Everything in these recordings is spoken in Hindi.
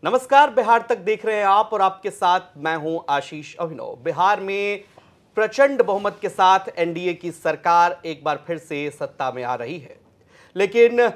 नमस्कार, बिहार तक देख रहे हैं आप और आपके साथ मैं हूं आशीष अभिनव। बिहार में प्रचंड बहुमत के साथ एनडीए की सरकार एक बार फिर से सत्ता में आ रही है, लेकिन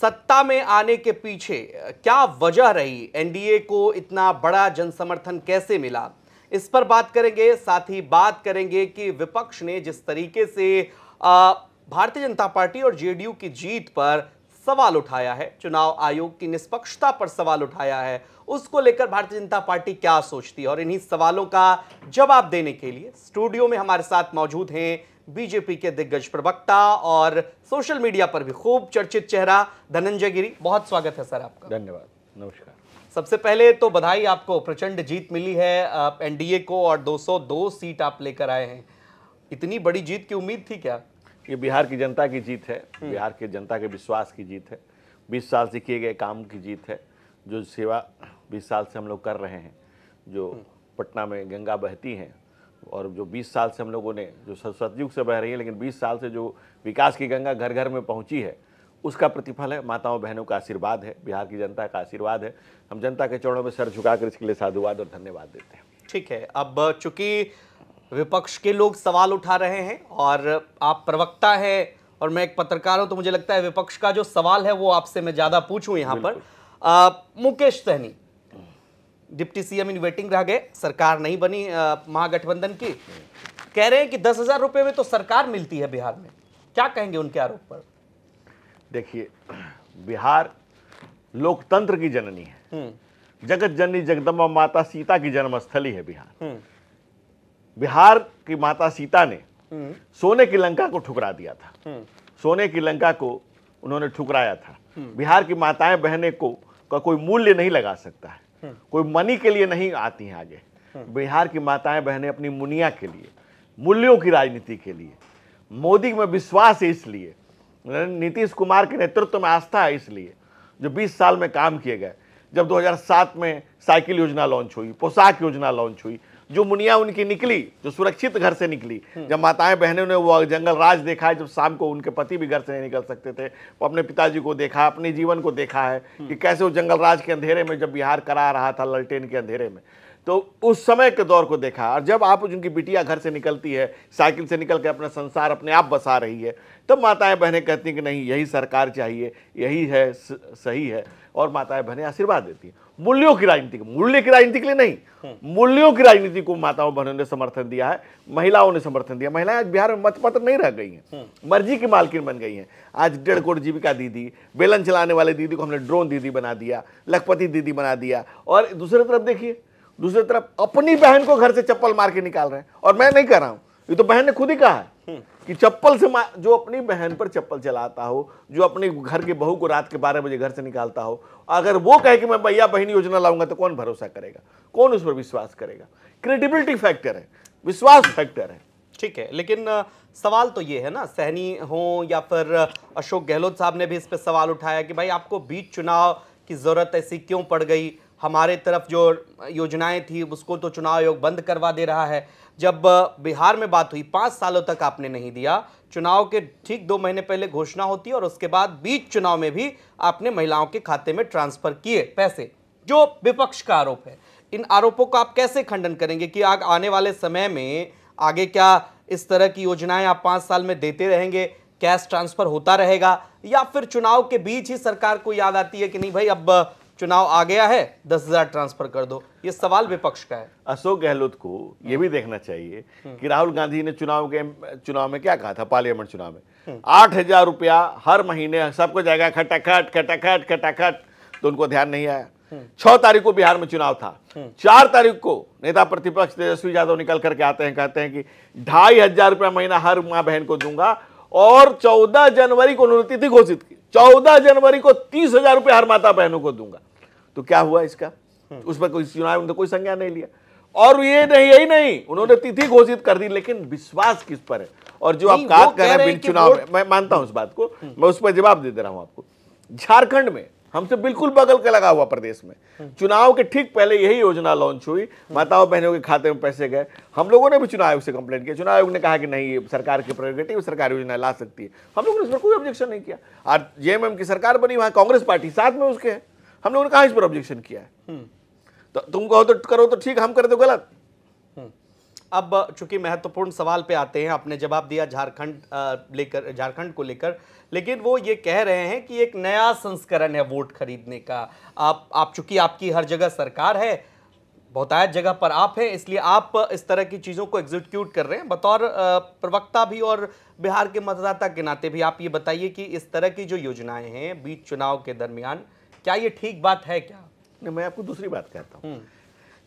सत्ता में आने के पीछे क्या वजह रही, एनडीए को इतना बड़ा जनसमर्थन कैसे मिला, इस पर बात करेंगे। साथ ही बात करेंगे कि विपक्ष ने जिस तरीके से भारतीय जनता पार्टी और जेडीयू की जीत पर सवाल उठाया है, चुनाव आयोग की निष्पक्षता पर सवाल उठाया है, उसको लेकर भारतीय जनता पार्टी क्या सोचती है। और इन्हीं सवालों का जवाब देने के लिए स्टूडियो में हमारे साथ मौजूद हैं बीजेपी के दिग्गज प्रवक्ता और सोशल मीडिया पर भी खूब चर्चित चेहरा धनंजय गिरी। बहुत स्वागत है सर आपका। धन्यवाद, नमस्कार। सबसे पहले तो बधाई, आपको प्रचंड जीत मिली है एनडीए को और 202 सीट आप लेकर आए हैं। इतनी बड़ी जीत की उम्मीद थी क्या? ये बिहार की जनता की जीत है, बिहार की जनता के विश्वास की जीत है, 20 साल से किए गए काम की जीत है। जो सेवा 20 साल से हम लोग कर रहे हैं, जो पटना में गंगा बहती हैं और जो 20 साल से हम लोगों ने, जो सतयुग से बह रही है लेकिन 20 साल से जो विकास की गंगा घर घर में पहुंची है, उसका प्रतिफल है। माताओं बहनों का आशीर्वाद है, बिहार की जनता का आशीर्वाद है। हम जनता के चरणों में सर झुकाकर इसके लिए साधुवाद और धन्यवाद देते हैं। ठीक है, अब चूंकि विपक्ष के लोग सवाल उठा रहे हैं और आप प्रवक्ता हैं और मैं एक पत्रकार हूं, तो मुझे लगता है विपक्ष का जो सवाल है वो आपसे मैं ज्यादा पूछूं यहां पर। Mukesh Sahni deputy CM in waiting रह गए, सरकार नहीं बनी महागठबंधन की, कह रहे हैं कि 10,000 रुपए में तो सरकार मिलती है बिहार में। क्या कहेंगे उनके आरोप पर? देखिए, बिहार लोकतंत्र की जननी है, जगत जननी जगदम्बा माता सीता की जन्मस्थली है बिहार। बिहार की माता सीता ने सोने की लंका को ठुकरा दिया था, सोने की लंका को उन्होंने ठुकराया था। बिहार की माताएं बहनें को का कोई मूल्य नहीं लगा सकता है, कोई मनी के लिए नहीं आती हैं आगे। बिहार की माताएं बहनें अपनी मुनिया के लिए, मूल्यों की राजनीति के लिए, मोदी में विश्वास है इसलिए, नीतीश कुमार के नेतृत्व में आस्था है इसलिए, जो 20 साल में काम किए गए। जब 2007 में साइकिल योजना लॉन्च हुई, पोशाक योजना लॉन्च हुई, जो मुनिया उनकी निकली, जो सुरक्षित घर से निकली, जब माताएं बहनों ने वो जंगल राज देखा है, जब शाम को उनके पति भी घर से नहीं निकल सकते थे, वो अपने पिताजी को देखा, अपने जीवन को देखा है कि कैसे वो जंगल राज के अंधेरे में जब बिहार करा रहा था, ललटेन के अंधेरे में, तो उस समय के दौर को देखा। और जब आप उनकी बिटिया घर से निकलती है, साइकिल से निकल के अपना संसार अपने आप बसा रही है, तब माताएं बहनें कहती हैं कि नहीं, यही सरकार चाहिए, यही है सही है, और माताएं बहनें आशीर्वाद देती हैं। मूल्यों की राजनीति, मूल्य की राजनीति के लिए नहीं, मूल्यों की राजनीति को माताओं बहनों ने समर्थन दिया है, महिलाओं ने समर्थन दिया। महिलाएं आज बिहार में मतपत्र नहीं रह गई हैं, मर्जी की मालकिन बन गई हैं। आज 1.5 करोड़ जीविका दीदी, बेलन चलाने वाले दीदी को हमने ड्रोन दीदी बना दिया, लखपति दीदी बना दिया। और दूसरी तरफ देखिए, दूसरी तरफ अपनी बहन को घर से चप्पल मार के निकाल रहे हैं। और मैं नहीं कह रहा हूं, ये तो बहन ने खुद ही कहा है कि चप्पल से जो अपनी बहन पर चप्पल चलाता हो, जो अपने घर के बहू को रात के 12 बजे घर से निकालता हो, अगर वो कहे कि मैं भैया बहन योजना लाऊंगा, तो कौन भरोसा करेगा, कौन उस पर विश्वास करेगा? क्रेडिबिलिटी फैक्टर है, विश्वास फैक्टर है। ठीक है, लेकिन सवाल तो ये है ना, सहनी हो या फिर अशोक गहलोत साहब ने भी इस पर सवाल उठाया कि भाई आपको बीच चुनाव की जरूरत ऐसी क्यों पड़ गई, हमारे तरफ जो योजनाएं थी उसको तो चुनाव आयोग बंद करवा दे रहा है। जब बिहार में बात हुई, 5 सालों तक आपने नहीं दिया, चुनाव के ठीक 2 महीने पहले घोषणा होती है और उसके बाद बीच चुनाव में भी आपने महिलाओं के खाते में ट्रांसफर किए पैसे, जो विपक्ष का आरोप है। इन आरोपों का आप कैसे खंडन करेंगे कि आने वाले समय में आगे क्या इस तरह की योजनाएं आप 5 साल में देते रहेंगे, कैश ट्रांसफर होता रहेगा, या फिर चुनाव के बीच ही सरकार को याद आती है कि नहीं भाई अब चुनाव आ गया है, 10,000 ट्रांसफर कर दो? ये सवाल विपक्ष का है। अशोक गहलोत को ये भी देखना चाहिए कि राहुल गांधी ने चुनाव में क्या कहा था, पार्लियामेंट चुनाव में 8,000 रुपया हर महीने सबको जाएगा, खटाखट खटाखट खटाखट, तो उनको ध्यान नहीं आया। 6 तारीख को बिहार में चुनाव था, 4 तारीख को नेता प्रतिपक्ष तेजस्वी यादव निकल करके आते हैं, कहते हैं कि 2,500 रुपया महीना हर माँ बहन को दूंगा, और 14 जनवरी को उन्होंने तिथि घोषित की, 14 जनवरी को 30,000 रुपया हर माता बहनों को दूंगा। तो क्या हुआ इसका? उस पर कोई चुनाव में कोई संज्ञान नहीं लिया। और ये नहीं, यही नहीं, उन्होंने तिथि घोषित कर दी, लेकिन विश्वास किस पर है? और जो आप बात कर रहे हैं बिन चुनाव में, मैं मानता हूं इस बात को, मैं उस पर जवाब दे रहा हूं आपको। झारखंड में हमसे बिल्कुल बगल के लगा हुआ प्रदेश में चुनाव के ठीक पहले यही योजना लॉन्च हुई, माताओं बहनों के खाते में पैसे गए। हम लोगों ने भी चुनाव आयोग से कंप्लेंट किया, चुनाव आयोग ने कहा कि नहीं, ये सरकार की प्रेरोगेटिव, सरकार योजना ला सकती है। हम लोगों ने इस पर कोई ऑब्जेक्शन नहीं किया। आज जेएमएम की सरकार बनी, वहां कांग्रेस पार्टी साथ में उसके है, हमने उन्हें कहा इस पर ऑब्जेक्शन किया है। तो तुम कहो तो करो तो ठीक, हम कर दो गलत। अब चूंकि महत्वपूर्ण सवाल पे आते हैं, आपने जवाब दिया झारखंड को लेकर, लेकिन वो ये कह रहे हैं कि एक नया संस्करण है वोट खरीदने का। आप चूंकि आपकी हर जगह सरकार है, बहुतायत जगह पर आप हैं, इसलिए आप इस तरह की चीज़ों को एग्जीक्यूट कर रहे हैं। बतौर प्रवक्ता भी और बिहार के मतदाता के नाते भी आप ये बताइए कि इस तरह की जो योजनाएं हैं बीच चुनाव के दरमियान, क्या ये ठीक बात है क्या? नहीं, मैं आपको दूसरी बात कहता हूँ।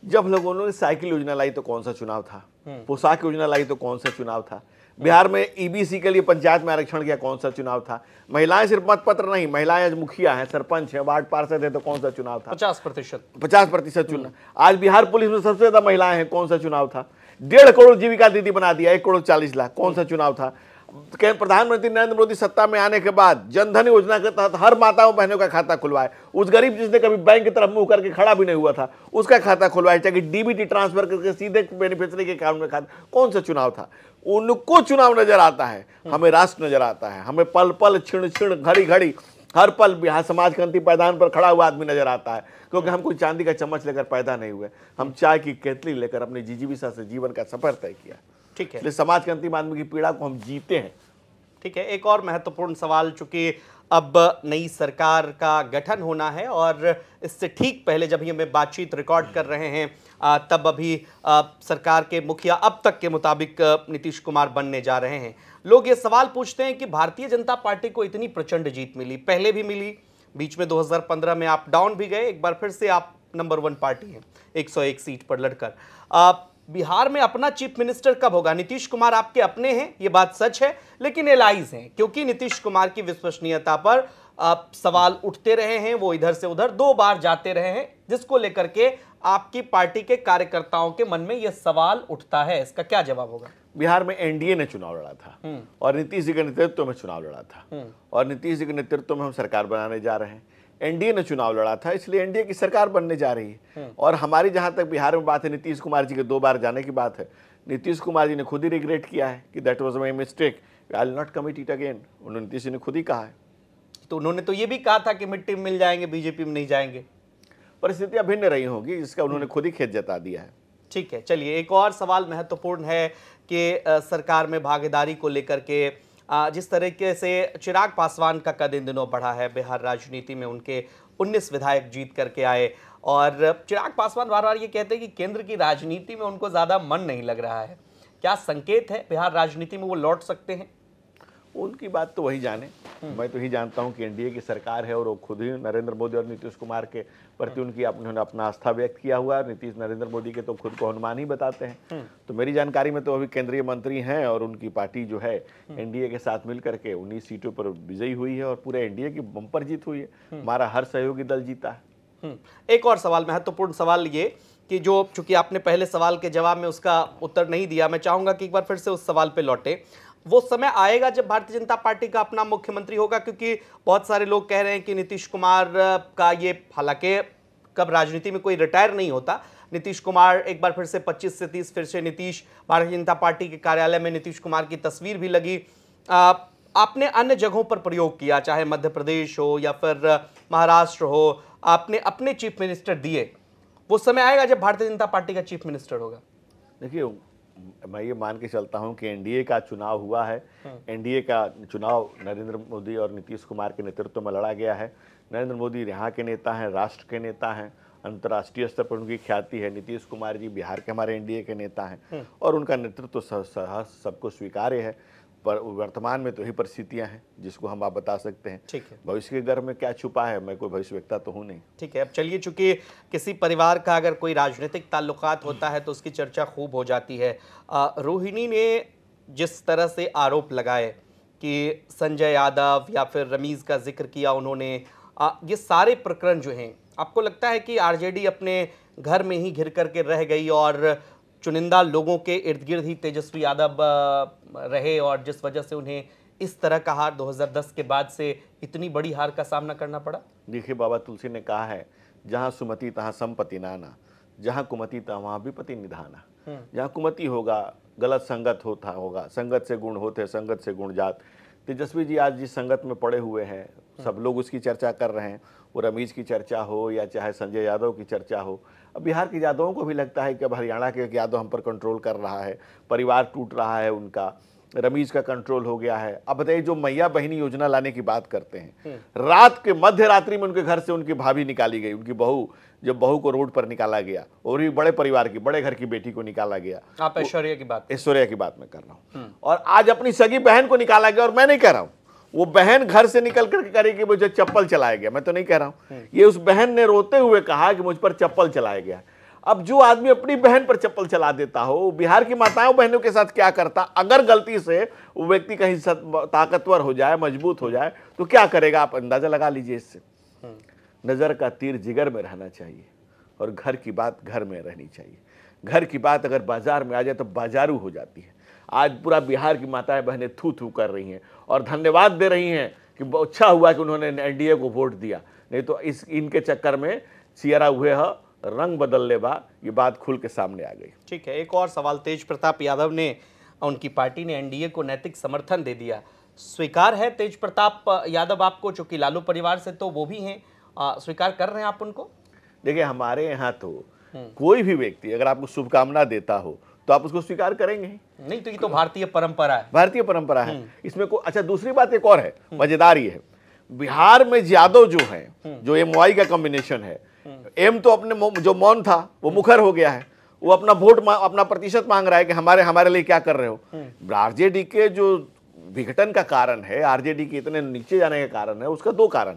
जब लोगों ने साइकिल योजना लाई तो कौन सा चुनाव था? पोशाक योजना लाई तो कौन सा चुनाव था? बिहार में ईबीसी के लिए पंचायत में आरक्षण किया, कौन सा चुनाव था? महिलाएं सिर्फ मतपत्र नहीं, महिलाएं आज मुखिया हैं, सरपंच हैं, वार्ड पार्षद है, तो कौन सा चुनाव था? 50% चुनाव। आज बिहार पुलिस में सबसे ज्यादा महिलाएं हैं, कौन सा चुनाव था? 1.5 करोड़ जीविका दीदी बना दिया, 1,40,00,000, कौन सा चुनाव था? प्रधानमंत्री नरेंद्र मोदी सत्ता में आने के बाद जनधन योजना के तहत हर माताओं बहनों का खाता खुलवाए। उस गरीब जिसने कभी बैंक की तरफ मुंह करके खड़ा भी नहीं हुआ था, उसका खाता खुलवाए, चाहे डीबीटी ट्रांसफर करके सीधे बेनिफिशियरी के अकाउंट में खाता। कौन सा चुनाव था? उनको चुनाव नजर आता है, हमें राष्ट्र नजर आता है, हमें पल पल क्षण क्षण घड़ी घड़ी हर पल बिहार समाज क्रांति मैदान पर खड़ा हुआ आदमी नजर आता है। क्योंकि हम कोई चांदी का चम्मच लेकर पैदा नहीं हुए, हम चाय की केतली लेकर अपनी जिजीविका से जीवन का सफर तय किया। ठीक है, इसलिए समाज के अंतिम आदमी की पीड़ा को हम जीते हैं। ठीक है, एक और महत्वपूर्ण सवाल, चूंकि अब नई सरकार का गठन होना है और इससे ठीक पहले जब हम बातचीत रिकॉर्ड कर रहे हैं तब अभी सरकार के मुखिया अब तक के मुताबिक नीतीश कुमार बनने जा रहे हैं। लोग ये सवाल पूछते हैं कि भारतीय जनता पार्टी को इतनी प्रचंड जीत मिली, पहले भी मिली, बीच में 2015 में आप डाउन भी गए, एक बार फिर से आप नंबर 1 पार्टी हैं 101 सीट पर लड़कर। बिहार में अपना चीफ मिनिस्टर कब होगा? नीतीश कुमार आपके अपने हैं, ये बात सच है, लेकिन एलाइज हैं, क्योंकि नीतीश कुमार की विश्वसनीयता पर सवाल उठते रहे हैं, वो इधर से उधर 2 बार जाते रहे हैं, जिसको लेकर के आपकी पार्टी के कार्यकर्ताओं के मन में यह सवाल उठता है। इसका क्या जवाब होगा? बिहार में एनडीए ने चुनाव लड़ा था और नीतीश जी के नेतृत्व में चुनाव लड़ा था और नीतीश जी के नेतृत्व में हम सरकार बनाने जा रहे हैं। एनडीए ने चुनाव लड़ा था, इसलिए एनडीए की सरकार बनने जा रही है। और हमारी जहां तक बिहार में बात है, नीतीश कुमार जी के 2 बार जाने की बात है, नीतीश कुमार जी ने खुद ही रिग्रेट किया है कि that was my mistake, I will not commit it again. उन्होंने नीतीश जी ने खुद ही कहा है। तो उन्होंने तो ये भी कहा था कि मिट्टी में मिल जाएंगे, बीजेपी में नहीं जाएंगे। परिस्थितियां भिन्न रही होंगी, जिसका उन्होंने खुद ही खेत जता दिया है। ठीक है, चलिए एक और सवाल महत्वपूर्ण है कि सरकार में भागीदारी को लेकर के जिस तरीके से चिराग पासवान का कद इन दिनों बढ़ा है, बिहार राजनीति में उनके 19 विधायक जीत करके आए और चिराग पासवान बार बार ये कहते हैं कि केंद्र की राजनीति में उनको ज़्यादा मन नहीं लग रहा है। क्या संकेत है बिहार राजनीति में वो लौट सकते हैं? उनकी बात तो वही जाने, मैं तो ही जानता हूं कि एनडीए की सरकार है और वो खुद ही नरेंद्र मोदी और नीतीश कुमार के प्रति उन्होंने अपना आस्था व्यक्त किया हुआ है। नीतीश नरेंद्र मोदी के तो खुद को हनुमान ही बताते हैं। तो मेरी जानकारी में तो अभी केंद्रीय मंत्री हैं और उनकी पार्टी जो है एनडीए के साथ मिल करके 19 सीटों पर विजयी हुई है और पूरे एनडीए की बम्पर जीत हुई है। हमारा हर सहयोगी दल जीता है। एक और सवाल, महत्वपूर्ण सवाल ये कि जो चूंकि आपने पहले सवाल के जवाब में उसका उत्तर नहीं दिया, मैं चाहूंगा कि एक बार फिर से उस सवाल पे लौटे। वो समय आएगा जब भारतीय जनता पार्टी का अपना मुख्यमंत्री होगा, क्योंकि बहुत सारे लोग कह रहे हैं कि नीतीश कुमार का ये, हालांकि कब राजनीति में कोई रिटायर नहीं होता, नीतीश कुमार एक बार फिर से 25 से 30 फिर से नीतीश, भारतीय जनता पार्टी के कार्यालय में नीतीश कुमार की तस्वीर भी लगी। आपने अन्य जगहों पर प्रयोग किया, चाहे मध्य प्रदेश हो या फिर महाराष्ट्र हो, आपने अपने चीफ मिनिस्टर दिए। वो समय आएगा जब भारतीय जनता पार्टी का चीफ मिनिस्टर होगा। देखिए, मैं ये मान के चलता हूं कि एनडीए का चुनाव हुआ है। एनडीए का चुनाव नरेंद्र मोदी और नीतीश कुमार के नेतृत्व में लड़ा गया है। नरेंद्र मोदी यहाँ के नेता हैं, राष्ट्र के नेता हैं, अंतर्राष्ट्रीय स्तर पर उनकी ख्याति है। नीतीश कुमार जी बिहार के हमारे एनडीए के नेता हैं और उनका नेतृत्व सबको स्वीकार्य है। पर वर्तमान में तो ही परिस्थितियां हैं जिसको हम आप बता सकते हैं। ठीक है, भविष्य के घर में क्या छुपा है, मैं कोई भविष्यवक्ता तो हूं नहीं। ठीक है, अब चलिए, चूंकि किसी परिवार का अगर कोई राजनीतिक ताल्लुकात होता है तो उसकी चर्चा खूब हो जाती है। रोहिणी ने जिस तरह से आरोप लगाए कि संजय यादव या फिर रमीज़ का जिक्र किया उन्होंने, ये सारे प्रकरण जो हैं, आपको लगता है कि आरजेडी अपने घर में ही घिर करके रह गई और चुनिंदा लोगों के इर्द गिर्द ही तेजस्वी यादव रहे और जिस वजह से उन्हें इस तरह का हार 2010 के बाद से इतनी बड़ी हार का सामना करना पड़ा? देखिए, बाबा तुलसी ने कहा है, जहाँ सुमति तहाँ संपत्ति नाना, जहाँ कुमति तहाँ वहाँ विपत्ति निधाना। जहाँ कुमति होगा, गलत संगत होगा, संगत से गुण होते, संगत से गुण जात। तेजस्वी जी आज जिस संगत में पड़े हुए हैं, सब लोग उसकी चर्चा कर रहे हैं, वो रमीज की चर्चा हो या चाहे संजय यादव की चर्चा हो। अब बिहार के यादवों को भी लगता है कि अब हरियाणा के एक यादव हम पर कंट्रोल कर रहा है, परिवार टूट रहा है उनका, रमीज का कंट्रोल हो गया है। अब बताइए, जो मैया बहिनी योजना लाने की बात करते हैं, रात के मध्य रात्रि में उनके घर से उनकी भाभी निकाली गई, उनकी बहू, जब बहू को रोड पर निकाला गया, और भी बड़े परिवार की, बड़े घर की बेटी को निकाला गया। आप ऐश्वर्या की बात मैं कर रहा हूँ। और आज अपनी सगी बहन को निकाला गया, और मैं नहीं कह रहा हूँ वो बहन घर से निकल करके करेगी मुझे चप्पल चलाया गया, मैं तो नहीं कह रहा हूँ, ये उस बहन ने रोते हुए कहा कि मुझ पर चप्पल चलाया गया। अब जो आदमी अपनी बहन पर चप्पल चला देता हो, बिहार की माताओं बहनों के साथ क्या करता, अगर गलती से वो व्यक्ति कहीं ताकतवर हो जाए, मजबूत हो जाए, तो क्या करेगा, आप अंदाजा लगा लीजिए इससे। नजर का तीर जिगर में रहना चाहिए, और घर की बात घर में रहनी चाहिए। घर की बात अगर बाजार में आ जाए तो बाजारू हो जाती है। आज पूरा बिहार की माताएं बहनें थू थू कर रही हैं और धन्यवाद दे रही हैं कि अच्छा हुआ कि उन्होंने एनडीए को वोट दिया, नहीं तो इनके चक्कर में सियारा हुए है रंग बदल ले बा, ये बात खुल के सामने आ गई। ठीक है, एक और सवाल। तेज प्रताप यादव ने, उनकी पार्टी ने एनडीए को नैतिक समर्थन दे दिया, स्वीकार है तेज प्रताप यादव आपको, चूंकि लालू परिवार से तो वो भी हैं, स्वीकार कर रहे हैं आप उनको? देखिए, हमारे यहाँ तो कोई भी व्यक्ति अगर आपको शुभकामना देता हो तो आप उसको स्वीकार करेंगे ही नहीं। तो ये तो भारतीय परंपरा है, भारतीय परंपरा है, इसमें को अच्छा। दूसरी बात एक और है, मजेदार ये है, बिहार में यादव जो है, जो एमवाई का कॉम्बिनेशन है, एम तो अपने जो मौन था वो मुखर हो गया है, वो अपना वोट अपना प्रतिशत मांग रहा है कि हमारे लिए क्या कर रहे हो। आरजेडी के जो विघटन का कारण है, आरजेडी के इतने नीचे जाने का कारण है, उसका दो कारण।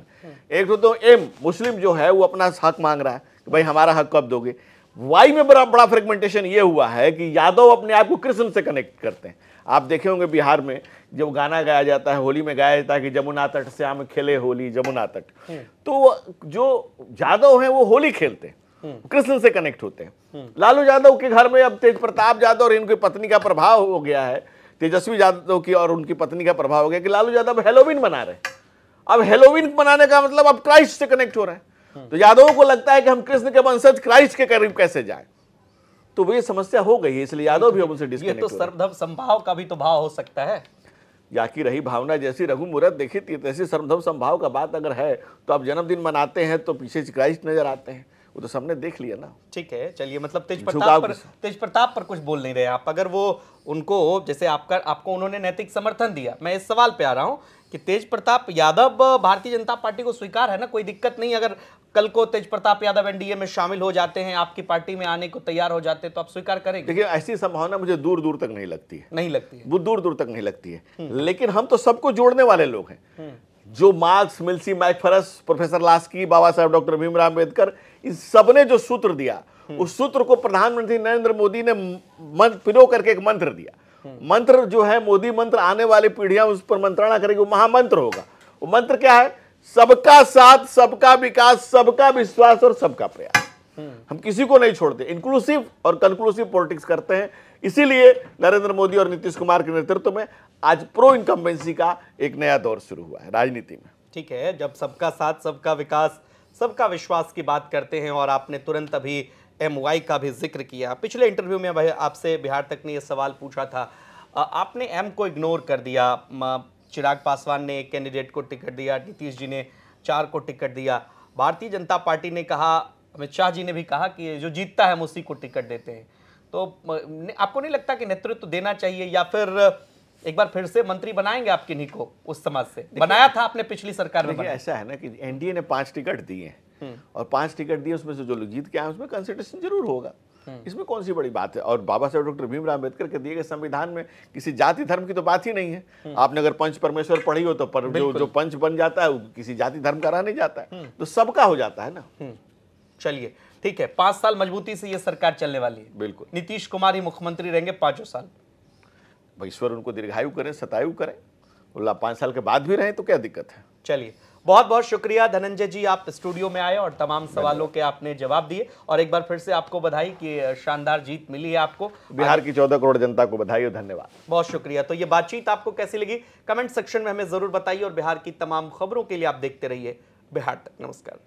एक तो एम मुस्लिम जो है वो अपना हक मांग रहा है कि भाई हमारा हक कब दोगे। वाई में बड़ा फ्रेगमेंटेशन ये हुआ है कि यादव अपने आप को कृष्ण से कनेक्ट करते हैं। आप देखे होंगे बिहार में जब गाना गाया जाता है, होली में गाया जाता है कि जमुना तट श्याम खेले होली जमुना तट, तो जो यादव हैं वो होली खेलते हैं, कृष्ण से कनेक्ट होते हैं। लालू यादव के घर में अब तेज प्रताप यादव और इनकी पत्नी का प्रभाव हो गया है, तेजस्वी यादव की और उनकी पत्नी का प्रभाव हो गया कि लालू यादव हेलोविन मना रहे हैं। अब हेलोविन मनाने का मतलब अब क्राइस्ट से कनेक्ट हो रहा है, तो यादवों को लगता है कि हम कृष्ण के वंशज क्राइस्ट के करीब कैसे जाएं, तो वो ये समस्या हो गई है, इसलिए यादव भी अब उनसे डिस्कनेक्ट हो रहे हैं। ये तो सर्वधर्म संभाव का भी तो भाव हो सकता है। जाकी रही भावना जैसी रघु मूरत देखी थी, तैसी सर्वधर्म संभाव का बात अगर है तो आप जन्मदिन मनाते हैं तो पीछे क्राइस्ट नजर आते हैं, वो तो सबने देख लिया ना। ठीक है, चलिए, मतलब तेज प्रताप पर कुछ बोल नहीं रहे आप। अगर वो उनको, जैसे आपको उन्होंने नैतिक समर्थन दिया, मैं इस सवाल पे आ रहा हूं कि तेज प्रताप यादव भारतीय जनता पार्टी को स्वीकार है ना, कोई दिक्कत नहीं। अगर कल को तेज प्रताप यादव एनडीए में शामिल हो जाते हैं, आपकी पार्टी में आने को तैयार हो जाते हैं, तो आप स्वीकार करेंगे? देखिए, ऐसी संभावना मुझे दूर दूर तक नहीं लगती है, वो दूर तक नहीं लगती है। लेकिन हम तो सबको जोड़ने वाले लोग हैं। जो मार्क्स, मिल्सी, मैकफरस, प्रोफेसर लास्की, बाबा साहब डॉक्टर भीमराव अम्बेडकर, इस सबने जो सूत्र दिया, उस सूत्र को प्रधानमंत्री नरेंद्र मोदी ने पिरो करके एक मंत्र दिया। मंत्र जो है मोदी मंत्र, आने वाली पीढ़ियां उस पर मंत्रणा करेगी, वो महामंत्र होगा। वो मंत्र क्या है? सबका साथ, सबका विकास, सबका विश्वास और सबका प्रयास। हम किसी को नहीं छोड़ते, इंक्लूसिव और कंक्लूसिव पॉलिटिक्स करते हैं। इसीलिए नरेंद्र मोदी और नीतीश कुमार के नेतृत्व में आज प्रो इनकम्बेंसी का एक नया दौर शुरू हुआ है राजनीति में। ठीक है, जब सबका साथ, सबका विकास, सबका विश्वास की बात करते हैं, और आपने तुरंत अभी एमवाई का भी जिक्र किया। पिछले इंटरव्यू में आपसे बिहार तक ने यह सवाल पूछा था, आपने एम को इग्नोर कर दिया। चिराग पासवान ने एक कैंडिडेट को टिकट दिया, नीतीश जी ने 4 को टिकट दिया, भारतीय जनता पार्टी ने कहा, अमित शाह जी ने भी कहा कि जो जीतता है हम उसी को टिकट देते हैं। तो आपको नहीं लगता कि नेतृत्व देना चाहिए, या फिर एक बार फिर से मंत्री बनाएंगे आप किन्हीं को उस समाज से? बनाया था आपने पिछली सरकार में। ऐसा है ना कि एनडीए ने 5 टिकट दिए हैं, और 5 टिकट दिए, उसमें से जो लोग जीत के आए उसमें कंसिडरेशन जरूर होगा, इसमें कौन सी बड़ी बात है। और बाबा साहब डॉक्टर भीमराव अम्बेडकर के दिए गए संविधान में किसी जाति धर्म की तो बात ही नहीं है। आपने अगर पंच परमेश्वर पढ़ी हो तो जो पंच बन जाता है वो किसी जाति धर्म का रह नहीं जाता है, तो सबका हो जाता है ना। चलिए, ठीक है, 5 साल मजबूती से ये सरकार चलने वाली है। बिल्कुल, नीतीश कुमार ही मुख्यमंत्री रहेंगे 5 साल। ईश्वर उनको दीर्घायु करें, शतायु करें, 5 साल के बाद भी रहे तो क्या दिक्कत है। चलिए, बहुत बहुत शुक्रिया धनंजय जी, आप स्टूडियो में आए और तमाम सवालों के आपने जवाब दिए, और एक बार फिर से आपको बधाई कि शानदार जीत मिली है आपको। बिहार की 14 करोड़ जनता को बधाई और धन्यवाद। बहुत शुक्रिया। तो ये बातचीत आपको कैसी लगी कमेंट सेक्शन में हमें जरूर बताइए, और बिहार की तमाम खबरों के लिए आप देखते रहिए बिहार तक। नमस्कार।